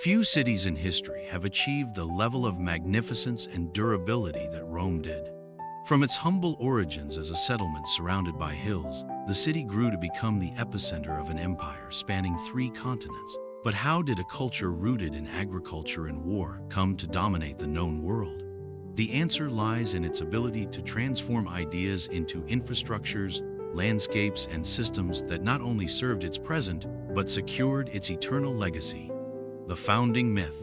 Few cities in history have achieved the level of magnificence and durability that Rome did. From its humble origins as a settlement surrounded by hills, the city grew to become the epicenter of an empire spanning 3 continents. But how did a culture rooted in agriculture and war come to dominate the known world? The answer lies in its ability to transform ideas into infrastructures, landscapes, and systems that not only served its present, but secured its eternal legacy. The founding myth,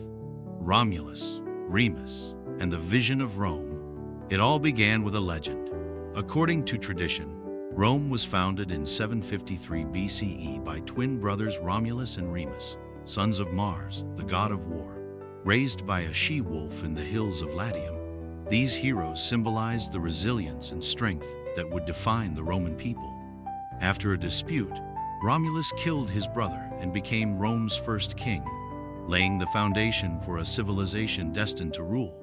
Romulus, Remus, and the vision of Rome. It all began with a legend. According to tradition, Rome was founded in 753 BCE by twin brothers Romulus and Remus, sons of Mars, the god of war. Raised by a she-wolf in the hills of Latium, these heroes symbolized the resilience and strength that would define the Roman people. After a dispute, Romulus killed his brother and became Rome's first king, laying the foundation for a civilization destined to rule.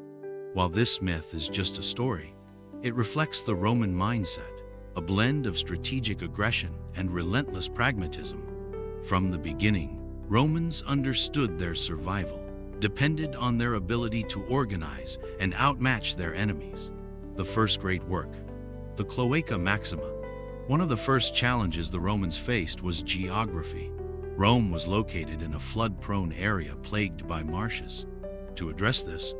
While this myth is just a story, it reflects the Roman mindset, a blend of strategic aggression and relentless pragmatism. From the beginning, Romans understood their survival depended on their ability to organize and outmatch their enemies. The first great work, the Cloaca Maxima. One of the first challenges the Romans faced was geography. Rome was located in a flood-prone area plagued by marshes. To address this,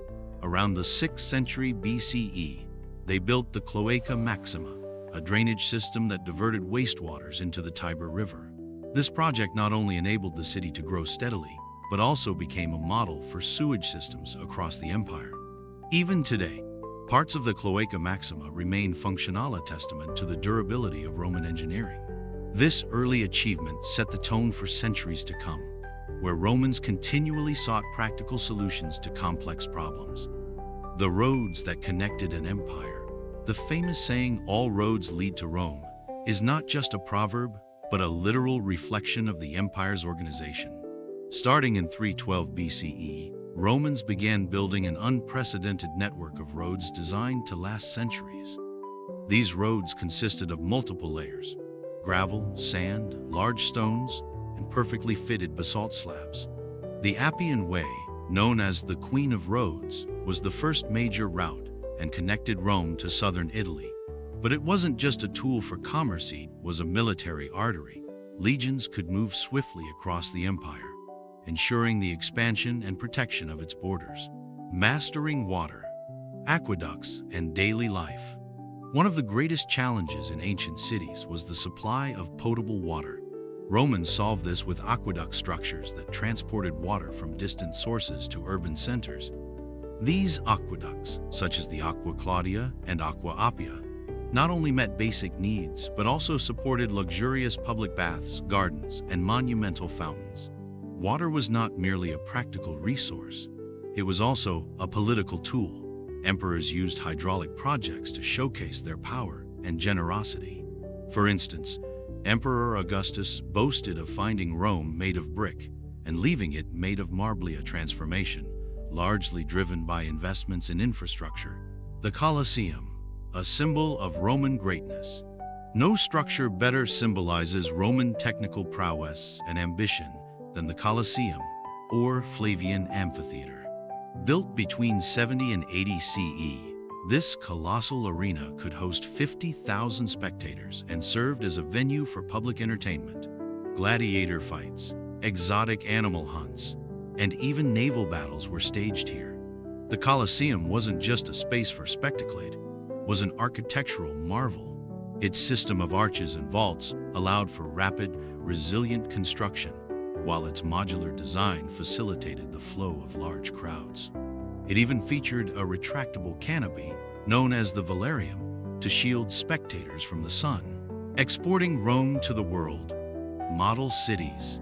around the 6th century BCE, they built the Cloaca Maxima, a drainage system that diverted wastewaters into the Tiber River. This project not only enabled the city to grow steadily, but also became a model for sewage systems across the empire. Even today, parts of the Cloaca Maxima remain functional, a testament to the durability of Roman engineering. This early achievement set the tone for centuries to come, where Romans continually sought practical solutions to complex problems. The roads that connected an empire. The famous saying, "All roads lead to Rome," is not just a proverb, but a literal reflection of the empire's organization. Starting in 312 BCE, Romans began building an unprecedented network of roads designed to last centuries. These roads consisted of multiple layers: gravel, sand, large stones, and perfectly fitted basalt slabs. The Appian Way, known as the Queen of Roads, was the first major route and connected Rome to southern Italy. But it wasn't just a tool for commerce, it was a military artery. Legions could move swiftly across the empire, ensuring the expansion and protection of its borders. Mastering water, aqueducts, and daily life. One of the greatest challenges in ancient cities was the supply of potable water. Romans solved this with aqueduct structures that transported water from distant sources to urban centers. These aqueducts, such as the Aqua Claudia and Aqua Appia, not only met basic needs, but also supported luxurious public baths, gardens, and monumental fountains. Water was not merely a practical resource, it was also a political tool. Emperors used hydraulic projects to showcase their power and generosity. For instance, Emperor Augustus boasted of finding Rome made of brick and leaving it made of marble, a transformation largely driven by investments in infrastructure. The Colosseum, a symbol of Roman greatness. No structure better symbolizes Roman technical prowess and ambition than the Colosseum, or Flavian Amphitheater. Built between 70 and 80 CE, this colossal arena could host 50,000 spectators and served as a venue for public entertainment. Gladiator fights, exotic animal hunts, and even naval battles were staged here. The Colosseum wasn't just a space for spectacle, it was an architectural marvel. Its system of arches and vaults allowed for rapid, resilient construction, while its modular design facilitated the flow of large crowds. It even featured a retractable canopy, known as the velarium, to shield spectators from the sun. Exporting Rome to the world. Model cities.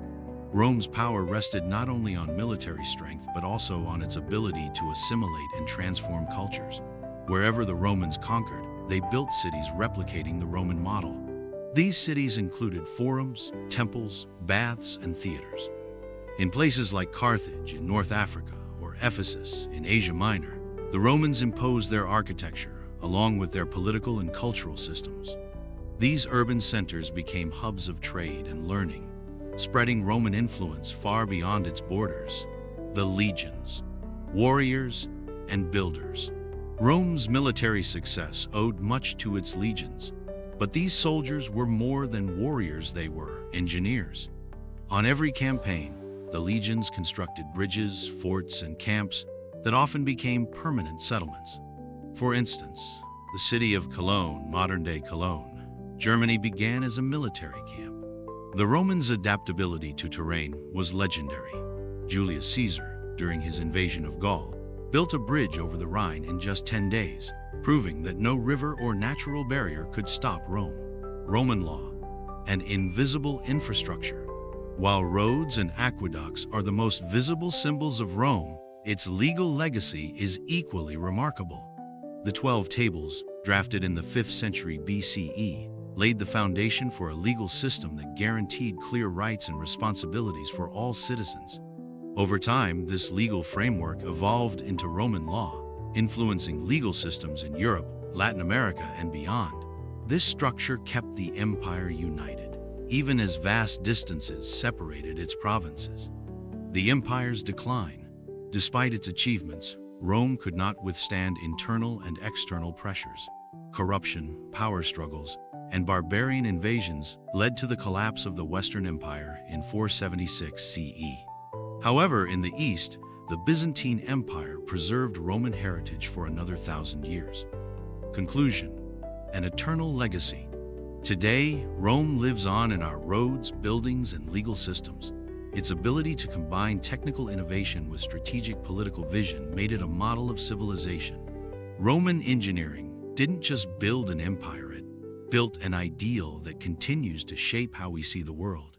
Rome's power rested not only on military strength, but also on its ability to assimilate and transform cultures. Wherever the Romans conquered, they built cities replicating the Roman model. These cities included forums, temples, baths, and theaters. In places like Carthage in North Africa or Ephesus in Asia Minor, the Romans imposed their architecture along with their political and cultural systems. These urban centers became hubs of trade and learning, spreading Roman influence far beyond its borders. The legions, warriors, and builders. Rome's military success owed much to its legions, but these soldiers were more than warriors, they were engineers. On every campaign, the legions constructed bridges, forts, and camps that often became permanent settlements. For instance, the city of Cologne, modern-day Cologne, Germany, began as a military camp. The Romans' adaptability to terrain was legendary. Julius Caesar, during his invasion of Gaul, built a bridge over the Rhine in just 10 days, proving that no river or natural barrier could stop Rome. Roman law, an invisible infrastructure. While roads and aqueducts are the most visible symbols of Rome, its legal legacy is equally remarkable. The 12 Tables, drafted in the 5th century BCE, laid the foundation for a legal system that guaranteed clear rights and responsibilities for all citizens. Over time, this legal framework evolved into Roman law, influencing legal systems in Europe, Latin America, and beyond. This structure kept the empire united, even as vast distances separated its provinces. The empire's decline. Despite its achievements, Rome could not withstand internal and external pressures. Corruption, power struggles, and barbarian invasions led to the collapse of the Western Empire in 476 CE. However, in the East, the Byzantine Empire preserved Roman heritage for another 1,000 years. Conclusion: an eternal legacy. Today, Rome lives on in our roads, buildings, and legal systems. Its ability to combine technical innovation with strategic political vision made it a model of civilization. Roman engineering didn't just build an empire, it built an ideal that continues to shape how we see the world.